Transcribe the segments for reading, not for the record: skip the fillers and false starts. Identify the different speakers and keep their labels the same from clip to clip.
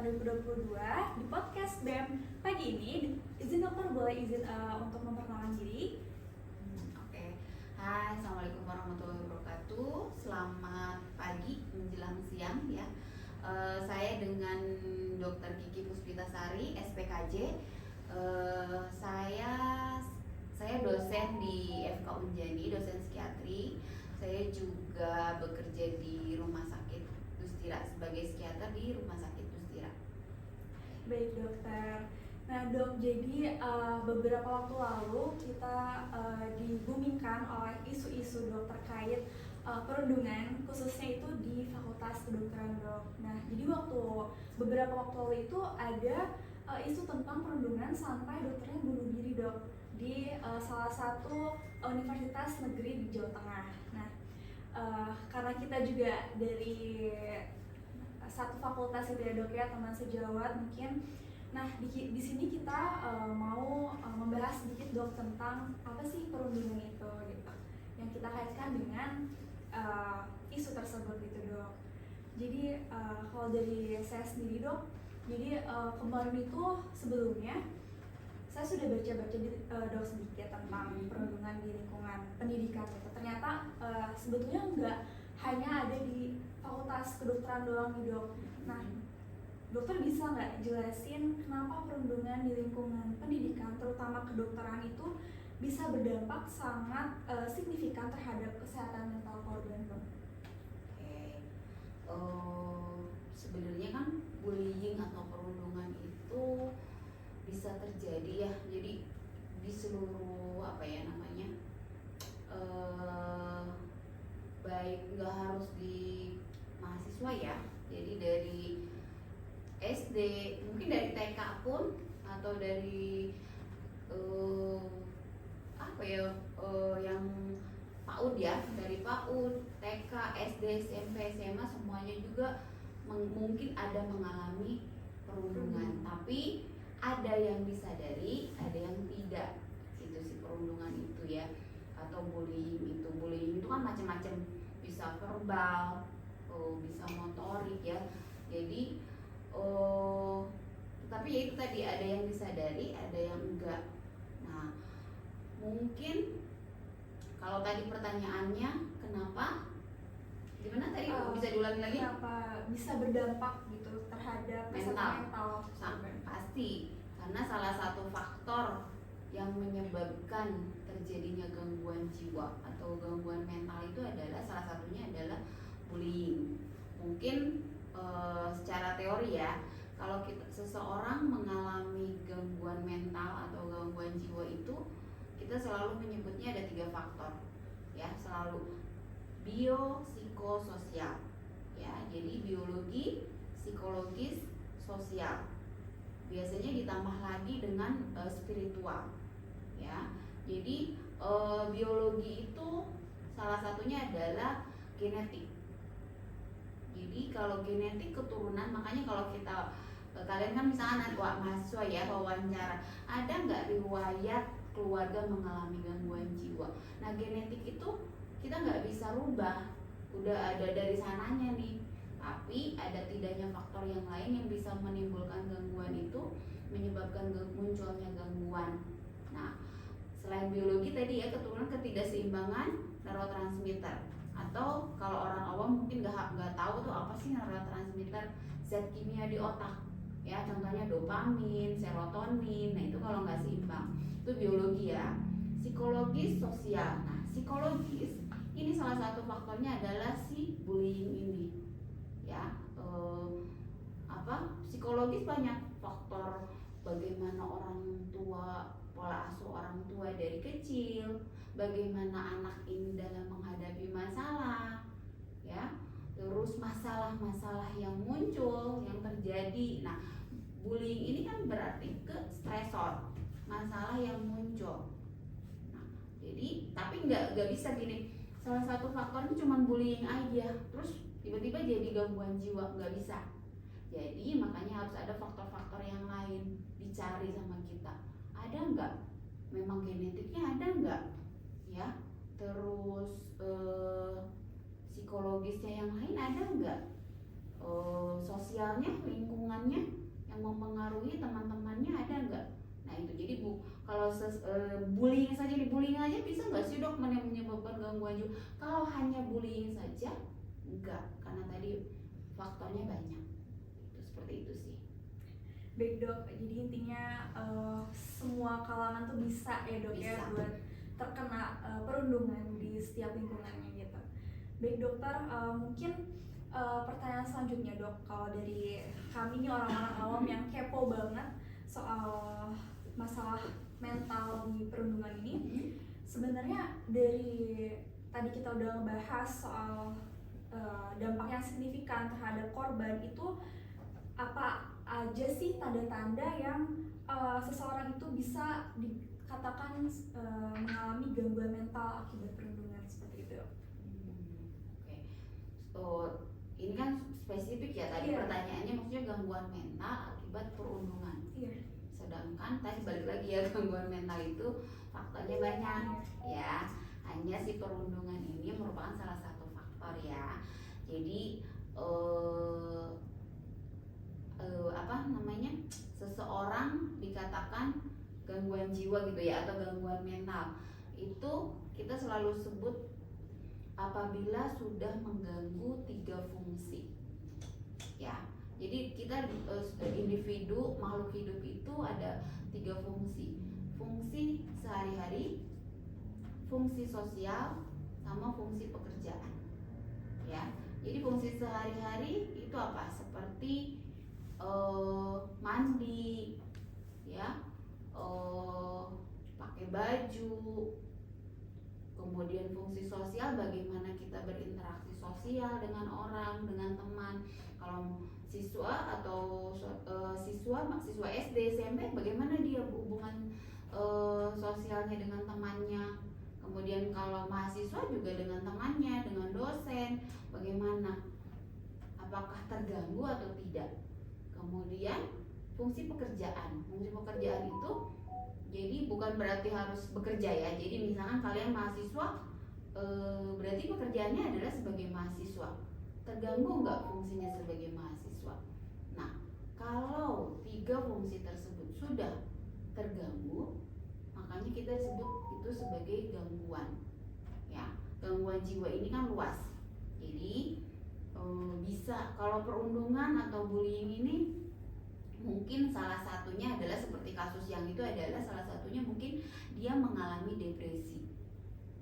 Speaker 1: 2022 di podcast BEM. Pagi ini, izin dokter boleh izin untuk memperkenalkan diri?
Speaker 2: Oke. Hai, assalamualaikum warahmatullahi wabarakatuh. Selamat pagi menjelang siang ya. Saya dengan Dr. Kiki Puspitasari, SPKJ. Saya dosen di FK Unjani, dosen psikiatri. Saya juga bekerja di Rumah Sakit Dustira sebagai psikiater di Rumah Sakit Dustira.
Speaker 1: Baik dokter. Nah dok, jadi beberapa waktu lalu kita dibumingkan oleh isu-isu dok terkait perundungan, khususnya itu di Fakultas Kedokteran dok. Nah jadi beberapa waktu lalu itu ada isu tentang perundungan sampai dokternya bunuh diri dok di salah satu universitas negeri di Jawa Tengah. Nah karena kita juga dari satu fakultas itu ya dok ya, teman sejawat mungkin. Nah di sini kita mau membahas sedikit dok tentang apa sih perundungan itu gitu, yang kita kaitkan dengan isu tersebut gitu dok. Jadi kalau dari saya sendiri dok, jadi kemarin itu sebelumnya saya sudah baca-baca dok sedikit tentang perundungan di lingkungan pendidikan gitu. Ternyata sebetulnya nggak hanya ada di Fakultas Kedokteran doang nih dok. Nah, dokter bisa nggak jelasin kenapa perundungan di lingkungan pendidikan, terutama kedokteran itu bisa berdampak sangat signifikan terhadap kesehatan mental korban dok?
Speaker 2: Oke. Sebenarnya kan bullying atau perundungan itu bisa terjadi ya. Jadi di seluruh baik nggak harus di mahasiswa ya. Jadi dari SD, mungkin dari TK pun, atau dari yang PAUD ya, dari PAUD, TK, SD, SMP, SMA semuanya juga mungkin ada mengalami perundungan. Tapi ada yang disadari, ada yang tidak. Itu sih perundungan itu ya, atau bullying itu. Bullying itu kan macam-macam, bisa verbal, bisa motorik ya. Jadi tapi ya itu tadi, ada yang disadari, ada yang enggak. Nah, mungkin kalau tadi pertanyaannya kenapa, gimana tadi, bisa diulangi lagi?
Speaker 1: Kenapa bisa berdampak gitu terhadap mental?
Speaker 2: Pasti, karena salah satu faktor yang menyebabkan terjadinya gangguan jiwa atau gangguan mental itu adalah, salah satunya adalah bullying. Mungkin secara teori ya, kalau seseorang mengalami gangguan mental atau gangguan jiwa itu, kita selalu menyebutnya ada 3 faktor ya, selalu biopsikososial ya. Jadi biologi, psikologis, sosial, biasanya ditambah lagi dengan spiritual ya. Jadi biologi itu salah satunya adalah genetik. Jadi kalau genetik keturunan, makanya kalau kalian kan misalnya mahasiswa ya, wawancara, ada nggak riwayat keluarga mengalami gangguan jiwa. Nah, genetik itu kita nggak bisa rubah, udah ada dari sananya nih. Tapi ada tidaknya faktor yang lain yang bisa menimbulkan gangguan itu, menyebabkan munculnya gangguan. Nah, selain biologi tadi ya, keturunan, ketidakseimbangan neurotransmitter, atau kalau orang awam mungkin nggak tahu tuh apa sih neurotransmitter, zat kimia di otak ya, contohnya dopamin, serotonin. Nah itu kalau nggak seimbang, itu biologi ya. Psikologis, sosial. Nah psikologis ini salah satu faktornya adalah si bullying ini ya. Psikologis banyak faktor, bagaimana orang tua, pola asuh orang tua dari kecil, bagaimana anak ini dalam menghadapi masalah ya, terus masalah-masalah yang muncul, yang terjadi. Nah, bullying ini kan berarti ke stresor, masalah yang muncul. Nah, jadi tapi nggak bisa gini, salah satu faktornya cuma bullying aja terus tiba-tiba jadi gangguan jiwa, nggak bisa. Jadi makanya harus ada faktor-faktor yang lain dicari sama kita. Ada nggak? Memang genetiknya ada nggak? Ya, terus psikologisnya yang lain ada nggak? sosialnya, lingkungannya yang mempengaruhi teman-temannya ada nggak? Nah itu jadi kalau bullying saja, di bullying aja bisa nggak sih dok menyebabkan gangguan jiwa? Kalau hanya bullying saja enggak, karena tadi faktornya banyak. Itu seperti itu sih.
Speaker 1: Baik dok, jadi intinya semua kalangan tuh bisa ya dok ya
Speaker 2: Bisa.
Speaker 1: buat terkena perundungan di setiap lingkungannya gitu. Baik dokter, mungkin pertanyaan selanjutnya dok, kalau dari kami nih orang-orang awam yang kepo banget soal masalah mental di perundungan ini, sebenarnya dari tadi kita udah ngebahas soal dampak yang signifikan terhadap korban, itu apa aja sih tanda-tanda yang seseorang itu bisa dikatakan mengalami gangguan mental akibat perundungan seperti itu?
Speaker 2: Oke. Ini kan spesifik ya tadi
Speaker 1: Iya.
Speaker 2: pertanyaannya, maksudnya gangguan mental akibat perundungan.
Speaker 1: Iya.
Speaker 2: Sedangkan tadi balik lagi ya, gangguan mental itu faktornya banyak ya. Hanya si perundungan ini merupakan salah satu faktor ya. Jadi seseorang dikatakan gangguan jiwa gitu ya, atau gangguan mental itu kita selalu sebut apabila sudah mengganggu 3 fungsi ya. Jadi kita individu makhluk hidup itu ada 3 fungsi: fungsi sehari-hari, fungsi sosial, sama fungsi pekerjaan ya. Jadi fungsi sehari-hari itu apa? Seperti mandi ya, pakai baju. Kemudian fungsi sosial, bagaimana kita berinteraksi sosial dengan orang, dengan teman. Kalau siswa atau siswa SD, SMP, bagaimana dia hubungan sosialnya dengan temannya. Kemudian kalau mahasiswa juga dengan temannya, dengan dosen, bagaimana, apakah terganggu atau tidak. Kemudian fungsi pekerjaan itu jadi bukan berarti harus bekerja ya. Jadi misalkan kalian mahasiswa, berarti pekerjaannya adalah sebagai mahasiswa. Terganggu nggak fungsinya sebagai mahasiswa? Nah, kalau 3 fungsi tersebut sudah terganggu, makanya kita sebut itu sebagai gangguan ya. Gangguan jiwa ini kan luas, jadi bisa, kalau perundungan atau bullying ini mungkin salah satunya adalah seperti kasus yang itu, adalah salah satunya mungkin dia mengalami depresi.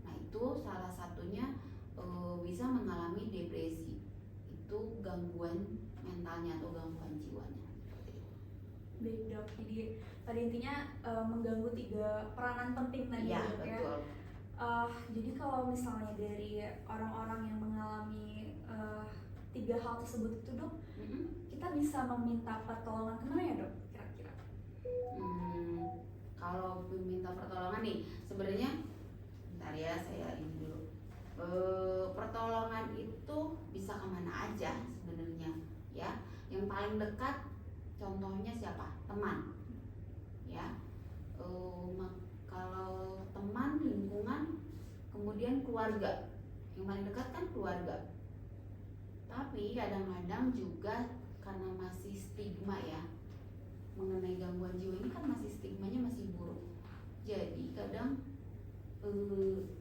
Speaker 2: Nah itu salah satunya bisa mengalami depresi, itu gangguan mentalnya atau gangguan jiwanya.
Speaker 1: Baik dok, jadi pada intinya mengganggu 3 peranan penting tadi
Speaker 2: ya,
Speaker 1: dok ya.
Speaker 2: betul.
Speaker 1: Jadi kalau misalnya dari orang-orang yang mengalami 3 hal tersebut itu dok, kita bisa meminta pertolongan kemana ya dok kira-kira?
Speaker 2: Kalau meminta pertolongan nih, sebenarnya bentar ya, saya ini dulu. Pertolongan itu bisa kemana aja sebenarnya ya. Yang paling dekat contohnya siapa? Teman ya. Kalau teman, lingkungan, kemudian keluarga. Yang paling dekat kan keluarga. Tapi kadang-kadang juga karena masih stigma ya mengenai gangguan jiwa ini, kan masih stigmanya masih buruk. Jadi kadang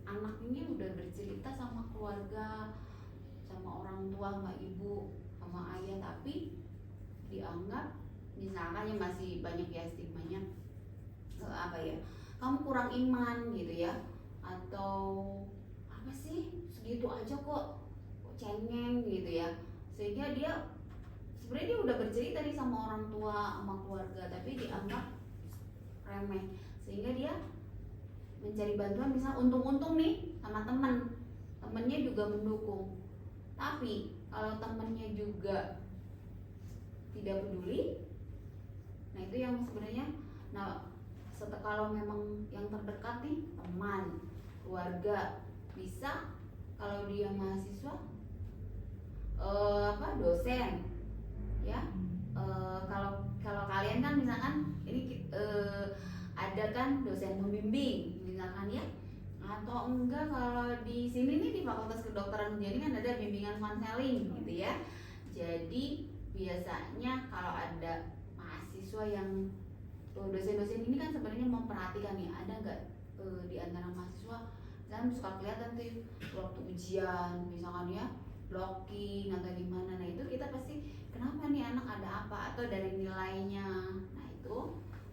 Speaker 2: anak ini udah bercerita sama keluarga, sama orang tua, sama ibu, sama ayah, tapi dianggap misalkan ya, masih banyak ya stigmanya, kamu kurang iman gitu ya, atau apa sih segitu aja kok cengeng gitu ya. Sehingga dia sebenarnya dia udah bercerita nih sama orang tua, sama keluarga, tapi dianggap remeh. Sehingga dia mencari bantuan, misal untung-untung nih sama temennya juga mendukung. Tapi kalau temennya juga tidak peduli, nah itu yang sebenarnya. Nah kalau memang yang terdekat nih, teman, keluarga, bisa. Kalau dia mahasiswa, dosen ya. Kalau kalian kan misalkan ini ada kan dosen pembimbing misalkan ya, atau enggak kalau di sini nih di Fakultas Kedokteran Unjani kan ada bimbingan konseling gitu ya. Jadi biasanya kalau ada mahasiswa yang dosen-dosen ini kan sebenarnya memperhatikan nih, ada nggak di antara mahasiswa misalnya suka kelihatan tuh waktu ujian misalkan ya blocking atau gimana, nah itu kita pasti kenapa nih anak ada apa, atau dari nilainya. Nah itu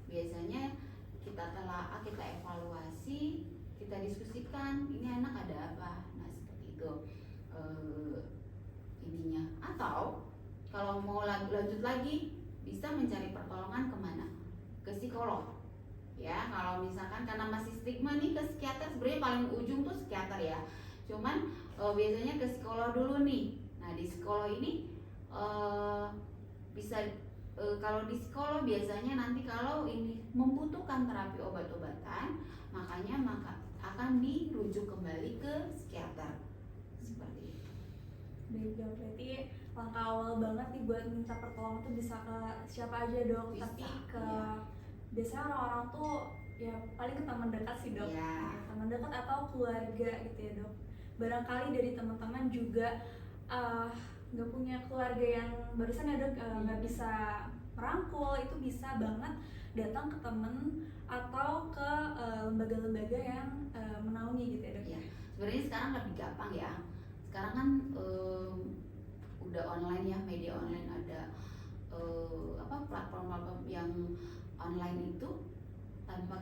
Speaker 2: biasanya kita telaah, kita evaluasi, kita diskusikan ini anak ada apa. Nah seperti itu intinya. Atau kalau mau lanjut lagi bisa mencari pertolongan kemana? Ke psikolog. Ya kalau misalkan karena masih stigma nih ke psikiater, sebenarnya paling ujung tuh psikiater ya. Cuman biasanya ke psikolog dulu nih. Nah di psikolog ini bisa kalau di psikolog biasanya nanti kalau ini membutuhkan terapi obat-obatan, maka akan dirujuk kembali ke psikiater. Seperti itu.
Speaker 1: Baik dok, berarti langkah awal banget nih buat minta pertolongan tuh bisa ke siapa aja dok,
Speaker 2: Bisa,
Speaker 1: tapi ke
Speaker 2: iya.
Speaker 1: biasanya orang-orang tuh ya paling ke teman dekat sih dok,
Speaker 2: Iya.
Speaker 1: teman dekat atau keluarga gitu ya dok. Barangkali dari teman-teman juga nggak punya keluarga yang barusan ya dok, nggak bisa merangkul, itu bisa banget datang ke temen atau ke lembaga-lembaga yang menaungi gitu ya dok.
Speaker 2: Ya, sebenarnya sekarang lebih gampang ya. Sekarang kan udah online ya, media online, ada platform-platform yang online itu tanpa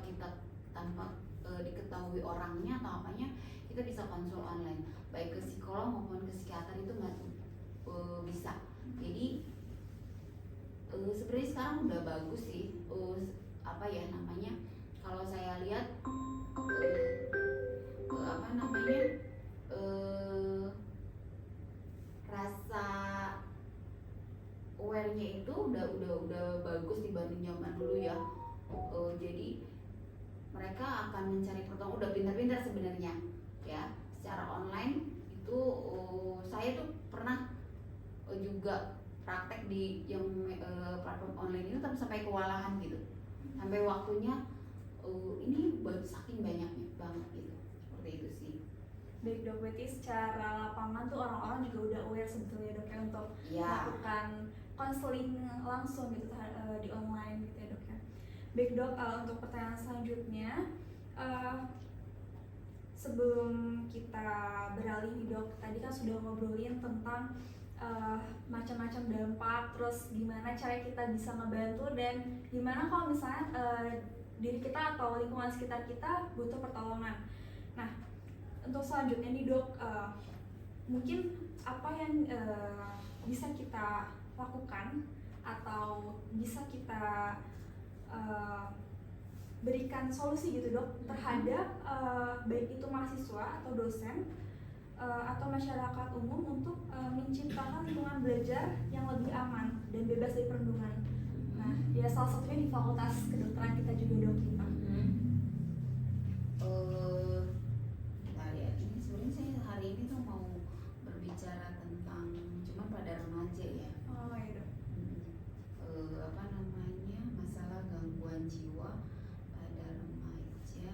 Speaker 2: diketahui orangnya atau apanya, kita bisa konsul online, baik ke psikolog maupun ke psikiater itu nggak bisa. Jadi sebenarnya sekarang udah bagus sih, apa ya namanya, kalau saya lihat rasa aware-nya itu udah bagus dibanding zaman dulu ya. Jadi mereka akan mencari pertolongan, udah pintar-pintar sebenarnya ya. Secara online itu saya tuh pernah juga praktek di yang platform online itu sampai kewalahan gitu, sampai waktunya ini saking banyaknya banget gitu. Seperti itu sih.
Speaker 1: Baik dok, berarti secara lapangan tuh orang-orang juga udah aware sebetulnya dok ya untuk melakukan konseling langsung gitu di online gitu ya dok ya. Baik dok, untuk pertanyaan selanjutnya, sebelum kita beralih nih dok, tadi kan sudah ngobrolin tentang macam-macam dampak, terus gimana cara kita bisa ngebantu dan gimana kalau misalnya diri kita atau lingkungan sekitar kita butuh pertolongan. Nah, untuk selanjutnya nih dok, mungkin apa yang bisa kita lakukan atau bisa kita berikan solusi gitu dok terhadap baik itu mahasiswa atau dosen atau masyarakat umum untuk menciptakan lingkungan belajar yang lebih aman dan bebas dari perundungan. Nah, ya salah satunya di fakultas kedokteran kita juga dok kita.
Speaker 2: Ini sebenarnya saya hari ini tuh mau berbicara tentang cuma pada remaja ya.
Speaker 1: Oh iya dok.
Speaker 2: Masalah gangguan jiwa pada remaja.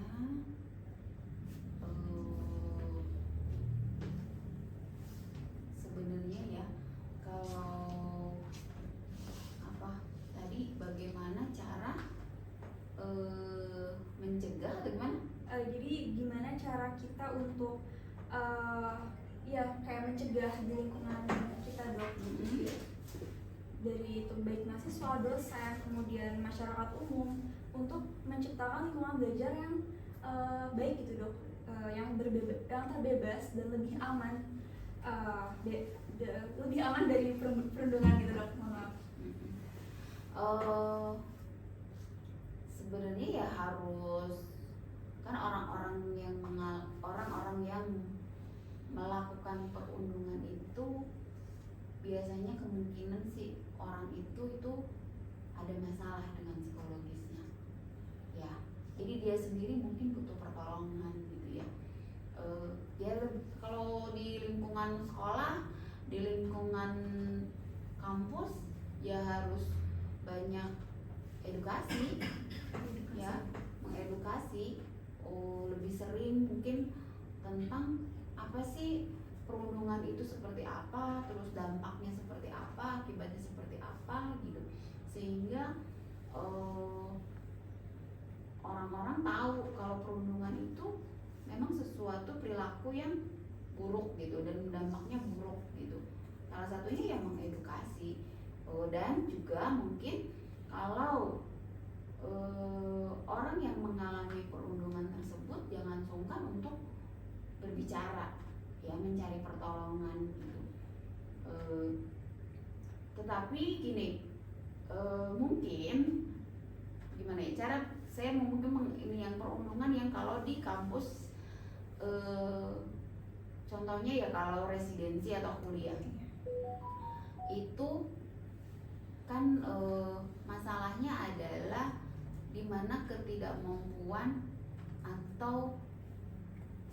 Speaker 2: Sebenarnya ya, kalau tadi bagaimana cara mencegah gimana?
Speaker 1: Jadi gimana cara kita untuk ya kayak mencegah di lingkungan kita dok, dari itu baik mahasiswa, dosen, kemudian masyarakat umum untuk menciptakan lingkungan belajar yang baik gitu dok, yang terbebas dan lebih aman, lebih aman dari perundungan gitu dok.
Speaker 2: Sebenarnya ya harus kan orang-orang yang melakukan perundungan itu biasanya kemungkinan sih orang itu ada masalah dengan psikologisnya ya, jadi dia sendiri mungkin butuh pertolongan gitu ya. Dia kalau di lingkungan sekolah, di lingkungan kampus ya harus banyak edukasi. Ya, mengedukasi lebih sering mungkin tentang apa sih perundungan itu seperti apa, terus dampaknya seperti apa, akibatnya seperti apa gitu, sehingga orang-orang tahu kalau perundungan itu memang sesuatu perilaku yang buruk gitu dan dampaknya buruk gitu. Salah satunya yang mengedukasi, dan juga mungkin kalau orang yang mengalami perundungan tersebut jangan sungkan untuk berbicara, ya, mencari pertolongan gitu. Tetapi gini, mungkin gimana ya cara saya mungkin ini yang perundungan yang kalau di kampus, contohnya ya kalau residensi atau kuliah itu kan masalahnya adalah dimana ketidakmampuan atau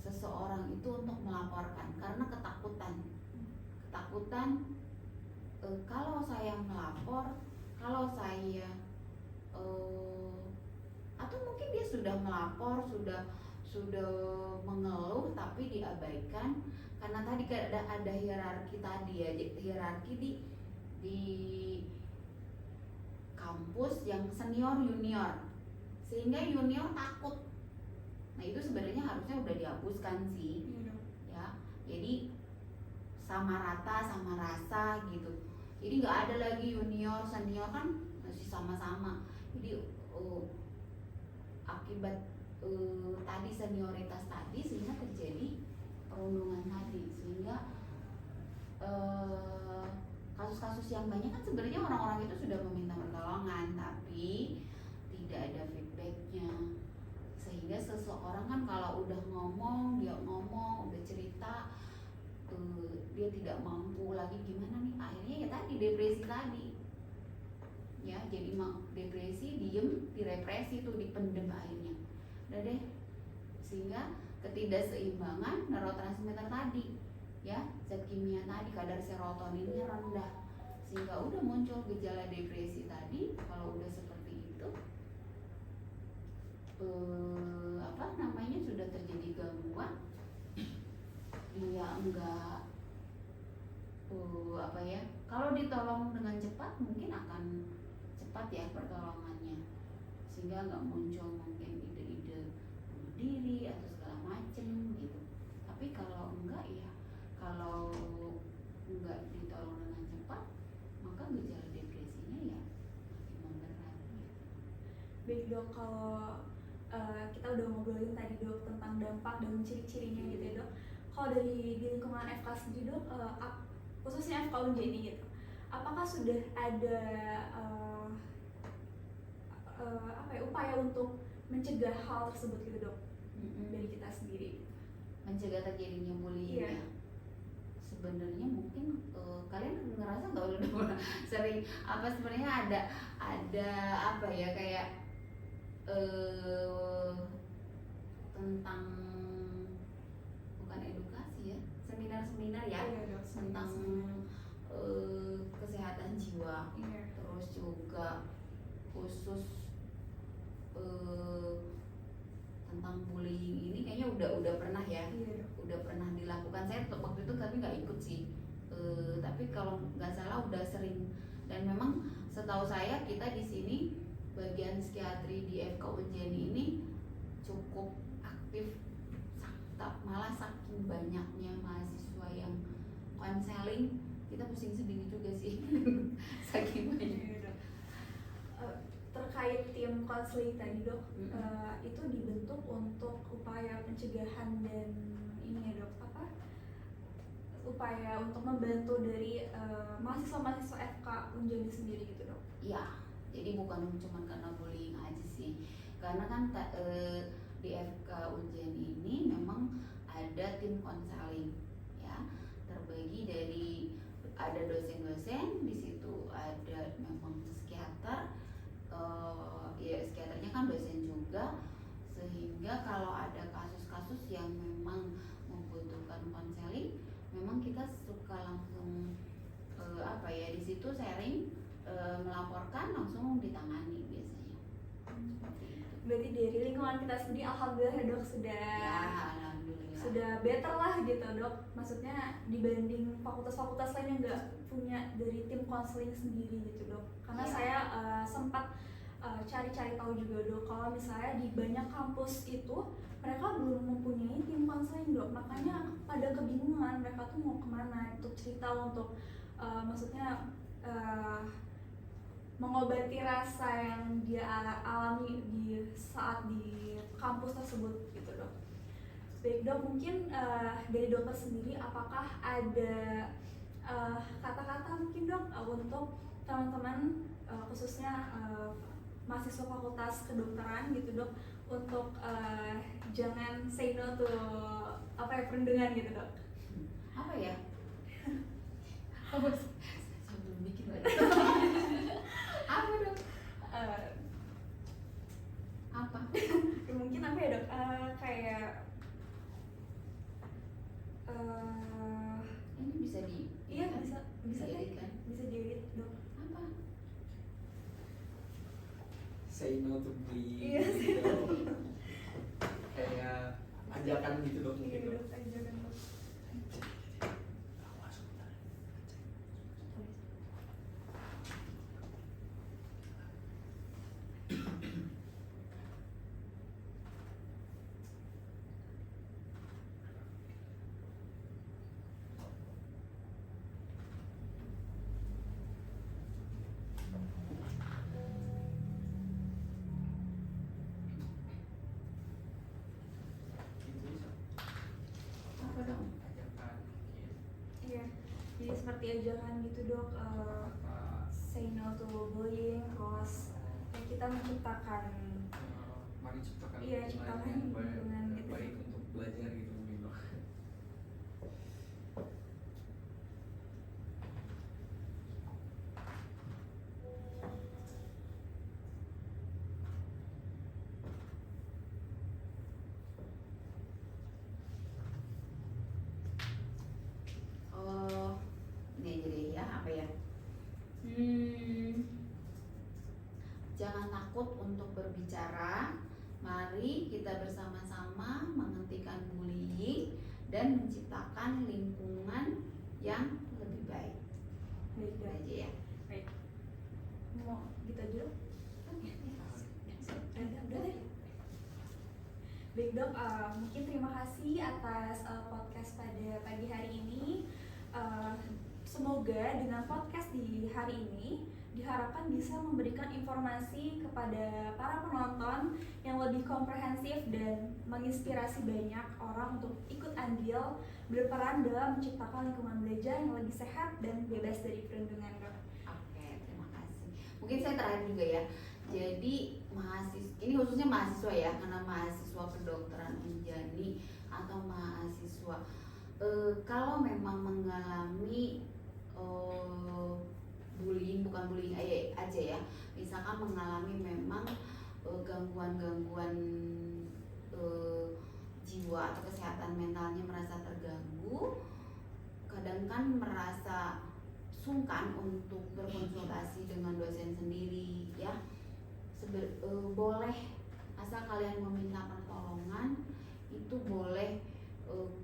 Speaker 2: seseorang itu untuk melaporkan karena ketakutan kalau saya melapor, kalau saya atau mungkin dia sudah melapor, sudah mengeluh tapi diabaikan karena tadi ada hierarki tadi ya, hierarki di kampus yang senior junior, sehingga junior takut. Nah itu sebenarnya harusnya udah dihapuskan sih, ya. Jadi sama rata, sama rasa gitu. Jadi nggak ada lagi junior senior, kan masih sama-sama. Jadi akibat tadi senioritas tadi sehingga terjadi perundungan tadi, sehingga kasus-kasus yang banyak kan sebenarnya orang-orang itu sudah meminta pertolongan tapi tidak ada feedbacknya, sehingga seseorang kan kalau udah ngomong udah cerita, dia tidak mampu lagi, gimana nih akhirnya ya tadi depresi tadi ya, jadi depresi, diem, direpresi tuh, dipendem akhirnya udah deh, sehingga ketidakseimbangan neurotransmitter tadi ya, zat kimia tadi, kadar serotoninnya rendah, sehingga udah muncul gejala depresi tadi. Kalau udah seperti itu sudah terjadi gangguan, dia enggak kalau ditolong dengan cepat mungkin akan cepat ya pertolongannya, sehingga nggak muncul mungkin ide-ide bunuh diri atau segala macem gitu. Tapi kalau enggak ya, kalau enggak ditolong dengan cepat, maka gejala depresinya ya makin memberat gitu.
Speaker 1: Baik dok, kalau kita udah ngobrolin tadi dok tentang dampak dan ciri-cirinya gitu ya dok. Kalau di lingkungan FK sendiri dok, khususnya FK Unjani gitu, apakah sudah ada upaya untuk mencegah hal tersebut gitu dok, dari kita sendiri?
Speaker 2: Mencegah terjadinya bullying
Speaker 1: Iya.
Speaker 2: ya. Sebenarnya mungkin kalian ngerasa nggak udah sering sebenarnya ada apa ya, kayak tentang, bukan edukasi ya, seminar-seminar ya,
Speaker 1: Iya, dok,
Speaker 2: tentang kesehatan jiwa.
Speaker 1: Iya.
Speaker 2: Terus juga khusus tentang bullying ini kayaknya udah pernah ya.
Speaker 1: Iya, dok.
Speaker 2: Udah pernah dilakukan. Saya waktu itu tapi nggak ikut sih, tapi kalau nggak salah udah sering. Dan memang setahu saya kita di sini bagian psikiatri di FK Unjani ini cukup aktif, malah saking banyaknya mahasiswa yang konseling kita pusing sendiri juga sih. Saking banyak.
Speaker 1: Iya, dok. Terkait tim konseling tadi dok, itu dibentuk untuk upaya pencegahan dan ini ya dok, upaya untuk membantu dari mahasiswa-mahasiswa FK Unjani sendiri gitu dok.
Speaker 2: Iya, jadi bukan cuma karena bullying aja sih, karena kan di FK Unjani ini memang ada tim konseling ya, terbagi dari ada dosen-dosen di situ, ada memang psikiater, ya psikiaternya kan dosen juga, sehingga kalau ada kasus-kasus yang memang membutuhkan konseling, memang kita suka langsung di situ sharing, melaporkan, langsung ditangani biasanya. Seperti itu.
Speaker 1: Berarti dari lingkungan kita sendiri alhamdulillah ya dok sudah
Speaker 2: Ya, alhamdulillah.
Speaker 1: sudah better lah gitu dok, maksudnya dibanding fakultas-fakultas lain yang nggak punya dari tim konseling sendiri gitu dok. Karena
Speaker 2: Iya.
Speaker 1: saya sempat cari-cari tahu juga dok, kalau misalnya di banyak kampus itu mereka belum mempunyai tim konseling dok, makanya pada kebingungan mereka tuh mau kemana untuk cerita, untuk maksudnya mengobati rasa yang dia alami di saat di kampus tersebut gitu dok. Baik dok, mungkin dari dokter sendiri apakah ada kata-kata mungkin dok untuk teman-teman khususnya mahasiswa fakultas kedokteran gitu dok, untuk jangan say no to perundungan gitu dok?
Speaker 2: Apa ya? Saya belum bikin lagi. Apa dong? Apa?
Speaker 1: Mungkin apa ya dok? Kayak
Speaker 2: Ini bisa di
Speaker 1: iya bisa
Speaker 2: diedit kan?
Speaker 1: bisa diedit dok.
Speaker 2: Apa?
Speaker 3: Say no to bullying
Speaker 1: Iya,
Speaker 3: gitu. Kayak ajakan gitu dok
Speaker 1: Iya
Speaker 3: mungkin dok.
Speaker 1: dok, aja kan dok.
Speaker 3: Gitu bisa.
Speaker 2: Apa dong?
Speaker 3: Ajakan mungkin.
Speaker 1: Iya, jadi seperti ajakan gitu dok,
Speaker 3: Apa,
Speaker 1: say no to bullying, terus ya kita menciptakan
Speaker 3: mari ciptakan
Speaker 1: Iya,
Speaker 3: lingkungan
Speaker 1: ciptakan
Speaker 3: yang baik,
Speaker 1: lingkungan
Speaker 3: yang
Speaker 1: gitu.
Speaker 3: baik untuk belajar gitu mungkin dok.
Speaker 2: Oh, ini aja deh ya, apa ya? Jangan takut untuk berbicara. Mari kita bersama-sama menghentikan bullying dan menciptakan lingkungan yang lebih baik.
Speaker 1: baik
Speaker 2: Itu
Speaker 1: dok.
Speaker 2: aja ya.
Speaker 1: Baik, mau gitu aja dok? Udah deh. Baik dok, mungkin terima kasih atas podcast pada pagi hari ini. Semoga dengan podcast di hari ini diharapkan bisa memberikan informasi kepada para penonton yang lebih komprehensif dan menginspirasi banyak orang untuk ikut andil berperan dalam menciptakan lingkungan belajar yang lebih sehat dan bebas dari perundungan dok.
Speaker 2: Oke, terima kasih. Mungkin saya terakhir juga ya. Jadi mahasiswa, ini khususnya mahasiswa ya, karena mahasiswa kedokteran Unjani atau mahasiswa kalau memang mengalami bullying, bukan bullying aja ya, misalkan mengalami memang gangguan-gangguan jiwa atau kesehatan mentalnya merasa terganggu, kadang kan merasa sungkan untuk berkonsultasi dengan dosen sendiri ya. Boleh, asal kalian meminta pertolongan itu boleh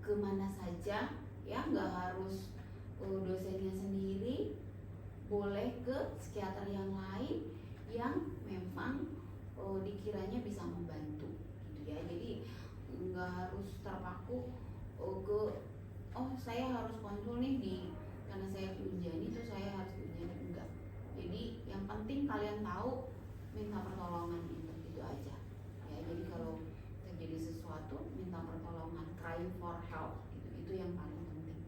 Speaker 2: kemana saja ya, nggak harus dosennya sendiri, boleh ke psikiater yang lain yang memang dikiranya bisa membantu gitu ya. Jadi nggak harus terpaku ke saya harus konsul nih karena saya Unjani itu saya harus Unjani, enggak. Jadi yang penting kalian tahu minta pertolongan itu aja ya. Jadi kalau terjadi sesuatu minta pertolongan, crying for help itu yang paling penting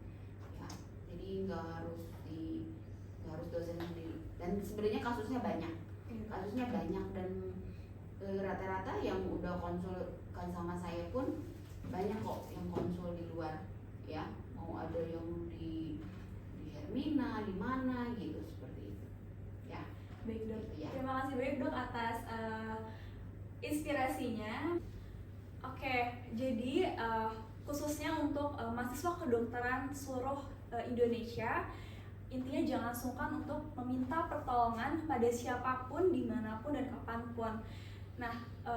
Speaker 2: ya. Jadi nggak harus dosen sendiri, dan sebenarnya kasusnya banyak dan rata-rata yang udah konsulkan sama saya pun banyak kok yang konsul di luar ya, mau ada yang di Hermina di mana gitu, seperti itu ya.
Speaker 1: Baik dok,
Speaker 2: Gitu ya.
Speaker 1: terima kasih banyak dok atas inspirasinya. Oke, jadi khususnya untuk mahasiswa kedokteran seluruh Indonesia, intinya jangan sungkan untuk meminta pertolongan pada siapapun, dimanapun dan kapanpun. Nah,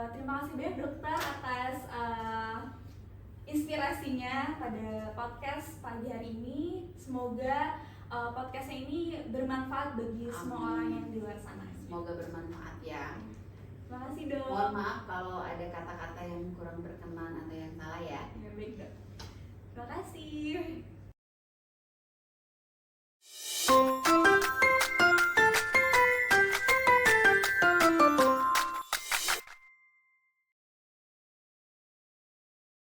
Speaker 1: terima kasih banyak dokter atas inspirasinya pada podcast pagi hari ini. Semoga podcastnya ini bermanfaat bagi semua orang yang di luar sana.
Speaker 2: Semoga bermanfaat ya.
Speaker 1: Terima kasih dok.
Speaker 2: Mohon maaf kalau ada kata-kata yang kurang berkenan atau yang salah ya.
Speaker 1: Ya, baik dok. Terima kasih.